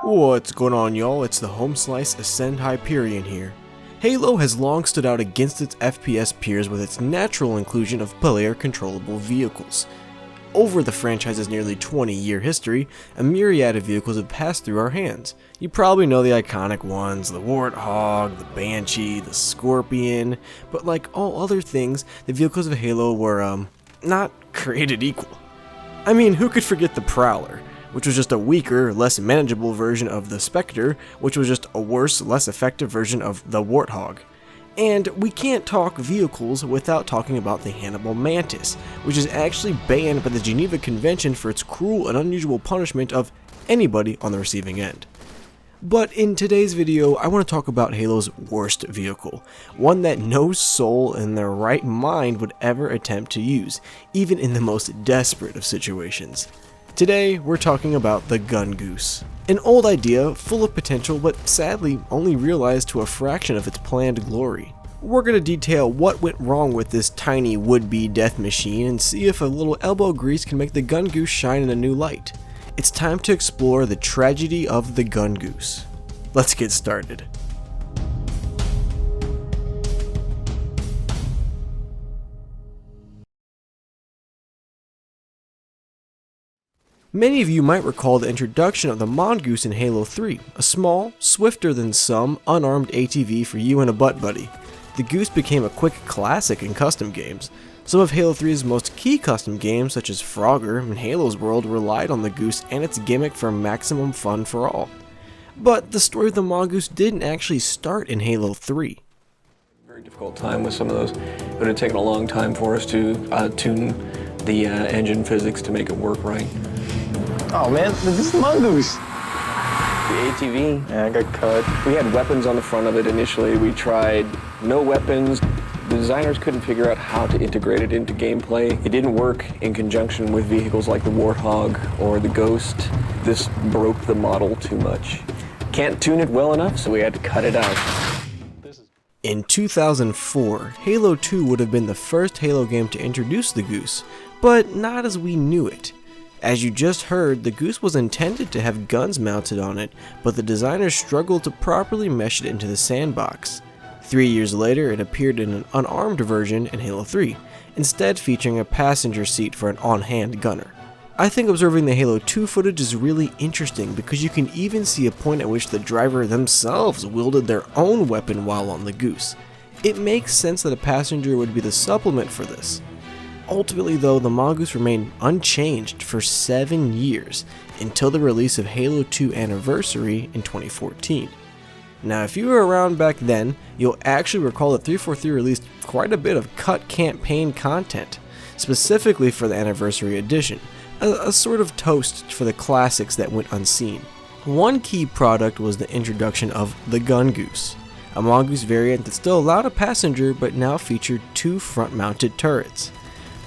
What's going on, y'all? It's the Home Slice Ascend Hyperion here. Halo has long stood out against its FPS peers with its natural inclusion of player-controllable vehicles. Over the franchise's nearly 20-year history, a myriad of vehicles have passed through our hands. You probably know the iconic ones, the Warthog, the Banshee, the Scorpion, but like all other things, the vehicles of Halo were, not created equal. I mean, who could forget the Prowler, which was just a weaker, less manageable version of the Spectre, which was just a worse, less effective version of the Warthog. And we can't talk vehicles without talking about the Hannibal Mantis, which is actually banned by the Geneva Convention for its cruel and unusual punishment of anybody on the receiving end. But in today's video, I want to talk about Halo's worst vehicle, one that no soul in their right mind would ever attempt to use, even in the most desperate of situations. Today, we're talking about the Gungoose. An old idea, full of potential, but sadly only realized to a fraction of its planned glory. We're going to detail what went wrong with this tiny would-be death machine and see if a little elbow grease can make the Gungoose shine in a new light. It's time to explore the tragedy of the Gungoose. Let's get started. Many of you might recall the introduction of the Mongoose in Halo 3, a small, swifter than some, unarmed ATV for you and a butt buddy. The Goose became a quick classic in custom games. Some of Halo 3's most key custom games, such as Frogger and Halo's World, relied on the Goose and its gimmick for maximum fun for all. But the story of the Mongoose didn't actually start in Halo 3. Very difficult time with some of those. It would have taken a long time for us to tune the engine physics to make it work right. Oh man, this is the Mongoose. The ATV. Yeah, I got cut. We had weapons on the front of it initially. We tried no weapons. The designers couldn't figure out how to integrate it into gameplay. It didn't work in conjunction with vehicles like the Warthog or the Ghost. This broke the model too much. Can't tune it well enough, so we had to cut it out. In 2004, Halo 2 would have been the first Halo game to introduce the Goose, but not as we knew it. As you just heard, the Goose was intended to have guns mounted on it, but the designers struggled to properly mesh it into the sandbox. 3 years later, it appeared in an unarmed version in Halo 3, instead featuring a passenger seat for an on-hand gunner. I think observing the Halo 2 footage is really interesting because you can even see a point at which the driver themselves wielded their own weapon while on the Goose. It makes sense that a passenger would be the supplement for this. Ultimately though, the Mongoose remained unchanged for 7 years until the release of Halo 2 Anniversary in 2014. Now if you were around back then, you'll actually recall that 343 released quite a bit of cut campaign content, specifically for the Anniversary Edition, a sort of toast for the classics that went unseen. One key product was the introduction of the Gungoose, a Mongoose variant that still allowed a passenger but now featured 2 front-mounted turrets.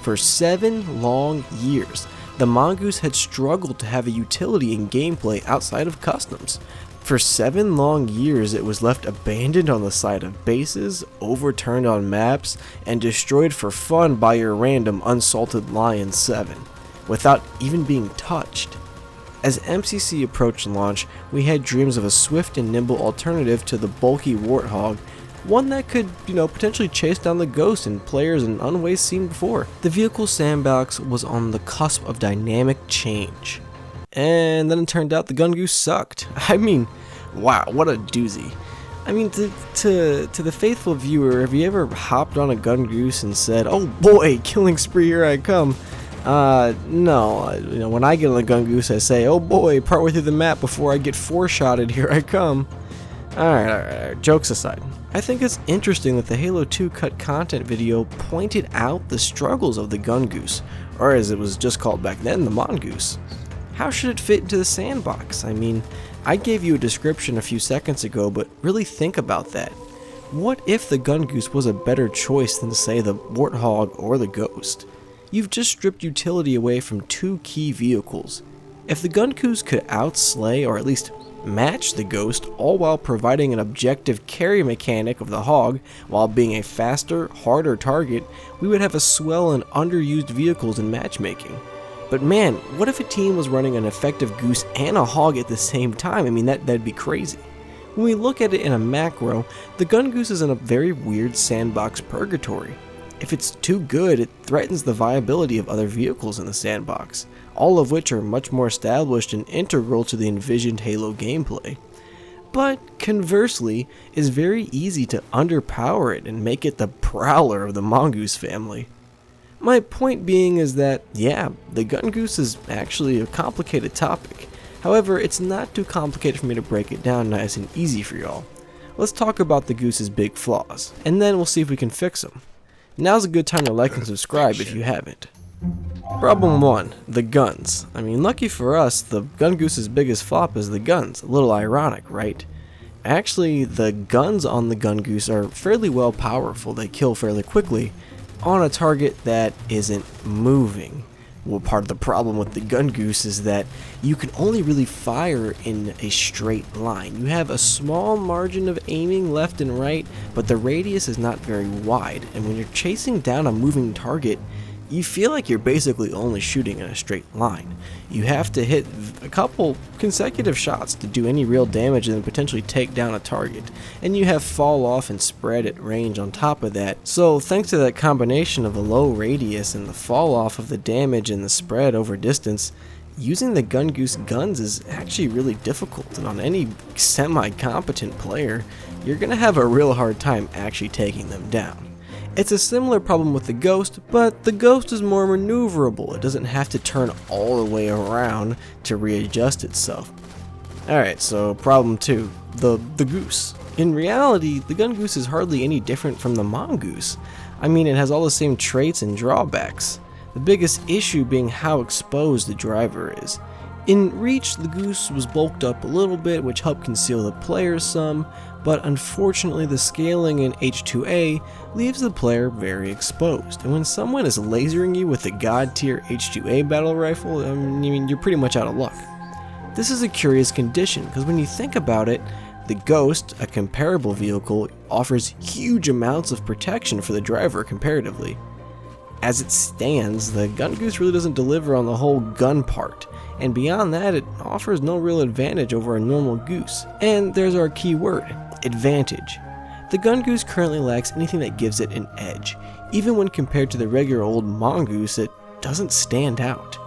For 7 long years, the Mongoose had struggled to have a utility in gameplay outside of customs. For 7 long years, it was left abandoned on the side of bases, overturned on maps, and destroyed for fun by your random Unsalted Lion 7, without even being touched. As MCC approached launch, we had dreams of a swift and nimble alternative to the bulky Warthog, one that could, potentially chase down the Ghost and players in unways seen before. The vehicle sandbox was on the cusp of dynamic change. And then it turned out the Gungoose sucked. I mean, wow, what a doozy. I mean, to the faithful viewer, have you ever hopped on a Gungoose and said, "Oh boy, killing spree, here I come"? No. When I get on the Gungoose, I say, "Oh boy, partway through the map before I get 4-shotted, here I come." Alright, jokes aside. I think it's interesting that the Halo 2 cut content video pointed out the struggles of the Gungoose, or as it was just called back then, the Mongoose. How should it fit into the sandbox? I mean, I gave you a description a few seconds ago, but really think about that. What if the Gungoose was a better choice than, say, the Warthog or the Ghost? You've just stripped utility away from 2 key vehicles. If the Gungoose could outslay or at least match the Ghost, all while providing an objective carry mechanic of the Hog, while being a faster, harder target, we would have a swell and underused vehicles in matchmaking. But man, what if a team was running an effective Goose and a Hog at the same time? I mean, that'd be crazy. When we look at it in a macro, the Gungoose is in a very weird sandbox purgatory. If it's too good, it threatens the viability of other vehicles in the sandbox, all of which are much more established and integral to the envisioned Halo gameplay. But conversely, it's very easy to underpower it and make it the prowler of the Mongoose family. My point being is that, yeah, the Gungoose is actually a complicated topic. However, it's not too complicated for me to break it down nice and easy for y'all. Let's talk about the Goose's big flaws, and then we'll see if we can fix them. Now's a good time to like and subscribe if you haven't. Problem 1. The guns. I mean, lucky for us, the Gungoose's biggest flop is the guns. A little ironic, right? Actually, the guns on the Gungoose are fairly well powerful. They kill fairly quickly on a target that isn't moving. Well, part of the problem with the Gungoose is that you can only really fire in a straight line. You have a small margin of aiming left and right, but the radius is not very wide, and when you're chasing down a moving target, you feel like you're basically only shooting in a straight line. You have to hit a couple consecutive shots to do any real damage and then potentially take down a target. And you have fall off and spread at range on top of that. So thanks to that combination of a low radius and the fall off of the damage and the spread over distance, using the Gungoose guns is actually really difficult, and on any semi-competent player, you're gonna have a real hard time actually taking them down. It's a similar problem with the Ghost, but the Ghost is more maneuverable. It doesn't have to turn all the way around to readjust itself. Alright, so problem 2, the Goose. In reality, the Gungoose is hardly any different from the Mongoose. I mean, it has all the same traits and drawbacks. The biggest issue being how exposed the driver is. In Reach, the Goose was bulked up a little bit, which helped conceal the player some, but unfortunately the scaling in H2A leaves the player very exposed, and when someone is lasering you with a god tier H2A battle rifle, I mean, you're pretty much out of luck. This is a curious condition, because when you think about it, the Ghost, a comparable vehicle, offers huge amounts of protection for the driver comparatively. As it stands, the Gungoose really doesn't deliver on the whole gun part, and beyond that, it offers no real advantage over a normal Goose. And there's our key word, advantage. The Gungoose currently lacks anything that gives it an edge. Even when compared to the regular old Mongoose, it doesn't stand out.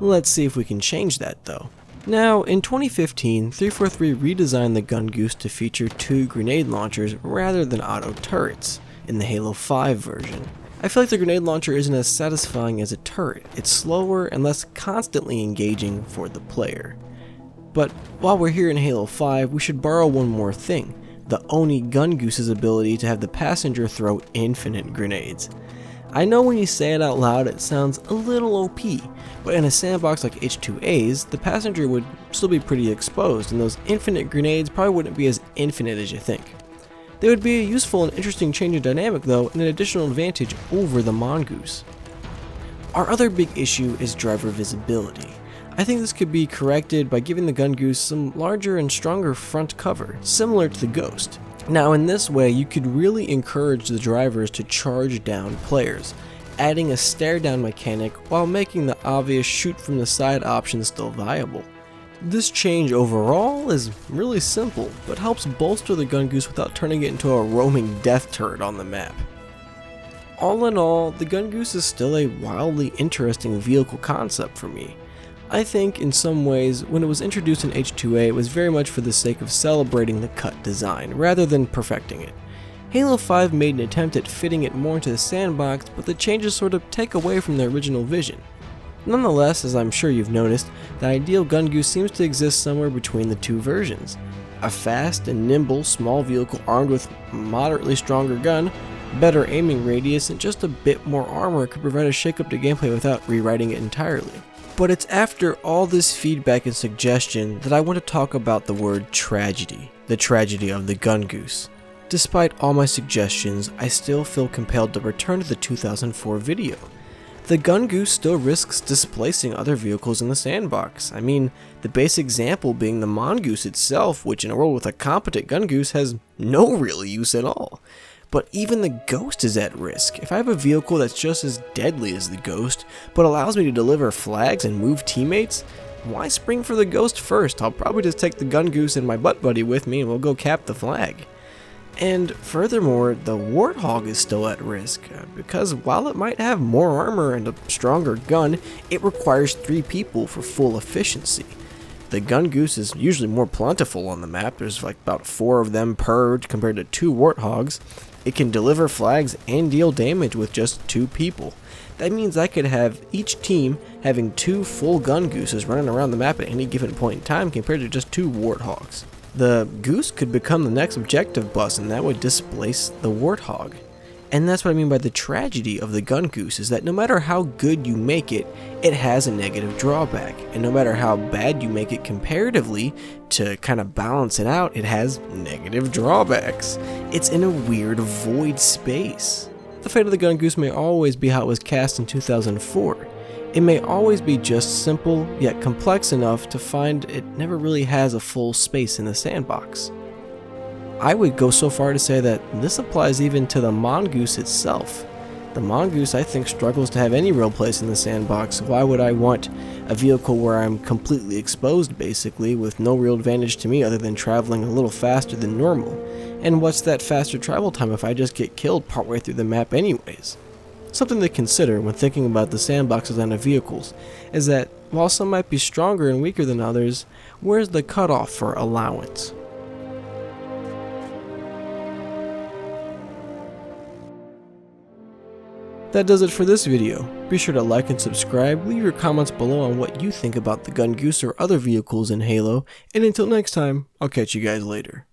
Let's see if we can change that though. Now, in 2015, 343 redesigned the Gungoose to feature 2 grenade launchers rather than auto turrets in the Halo 5 version. I feel like the grenade launcher isn't as satisfying as a turret. It's slower and less constantly engaging for the player. But while we're here in Halo 5, we should borrow one more thing, the Oni Gungoose's ability to have the passenger throw infinite grenades. I know when you say it out loud it sounds a little OP, but in a sandbox like H2A's, the passenger would still be pretty exposed, and those infinite grenades probably wouldn't be as infinite as you think. They would be a useful and interesting change in dynamic though, and an additional advantage over the Mongoose. Our other big issue is driver visibility. I think this could be corrected by giving the Gungoose some larger and stronger front cover, similar to the Ghost. Now in this way, you could really encourage the drivers to charge down players, adding a stare down mechanic while making the obvious shoot from the side option still viable. This change overall is really simple, but helps bolster the Gungoose without turning it into a roaming death turret on the map. All in all, the Gungoose is still a wildly interesting vehicle concept for me. I think in some ways, when it was introduced in H2A, it was very much for the sake of celebrating the cut design, rather than perfecting it. Halo 5 made an attempt at fitting it more into the sandbox, but the changes sort of take away from the original vision. Nonetheless, as I'm sure you've noticed, the ideal Gungoose seems to exist somewhere between the 2 versions. A fast and nimble small vehicle armed with a moderately stronger gun, better aiming radius, and just a bit more armor could provide a shake-up to gameplay without rewriting it entirely. But it's after all this feedback and suggestion that I want to talk about the word tragedy, the tragedy of the Gungoose. Despite all my suggestions, I still feel compelled to return to the 2004 video. The Gungoose still risks displacing other vehicles in the sandbox. I mean, the base example being the Mongoose itself, which in a world with a competent Gungoose has no real use at all. But even the Ghost is at risk. If I have a vehicle that's just as deadly as the Ghost, but allows me to deliver flags and move teammates, why spring for the Ghost first? I'll probably just take the Gungoose and my butt buddy with me and we'll go cap the flag. And furthermore, the Warthog is still at risk, because while it might have more armor and a stronger gun, it requires 3 people for full efficiency. The Gungoose is usually more plentiful on the map. There's like about 4 of them per compared to 2 Warthogs. It can deliver flags and deal damage with just 2 people. That means I could have each team having 2 full Gungooses running around the map at any given point in time compared to just 2 Warthogs. The Goose could become the next objective bus, and that would displace the Warthog. And that's what I mean by the tragedy of the Gungoose, is that no matter how good you make it, it has a negative drawback. And no matter how bad you make it comparatively, to kind of balance it out, it has negative drawbacks. It's in a weird void space. The fate of the Gungoose may always be how it was cast in 2004. It may always be just simple, yet complex enough to find it never really has a full space in the sandbox. I would go so far to say that this applies even to the Mongoose itself. The Mongoose, I think, struggles to have any real place in the sandbox. Why would I want a vehicle where I'm completely exposed, basically, with no real advantage to me other than traveling a little faster than normal? And what's that faster travel time if I just get killed partway through the map anyways? Something to consider when thinking about the sandbox design of vehicles is that while some might be stronger and weaker than others, where's the cutoff for allowance? That does it for this video. Be sure to like and subscribe, leave your comments below on what you think about the Gungoose or other vehicles in Halo, and until next time, I'll catch you guys later.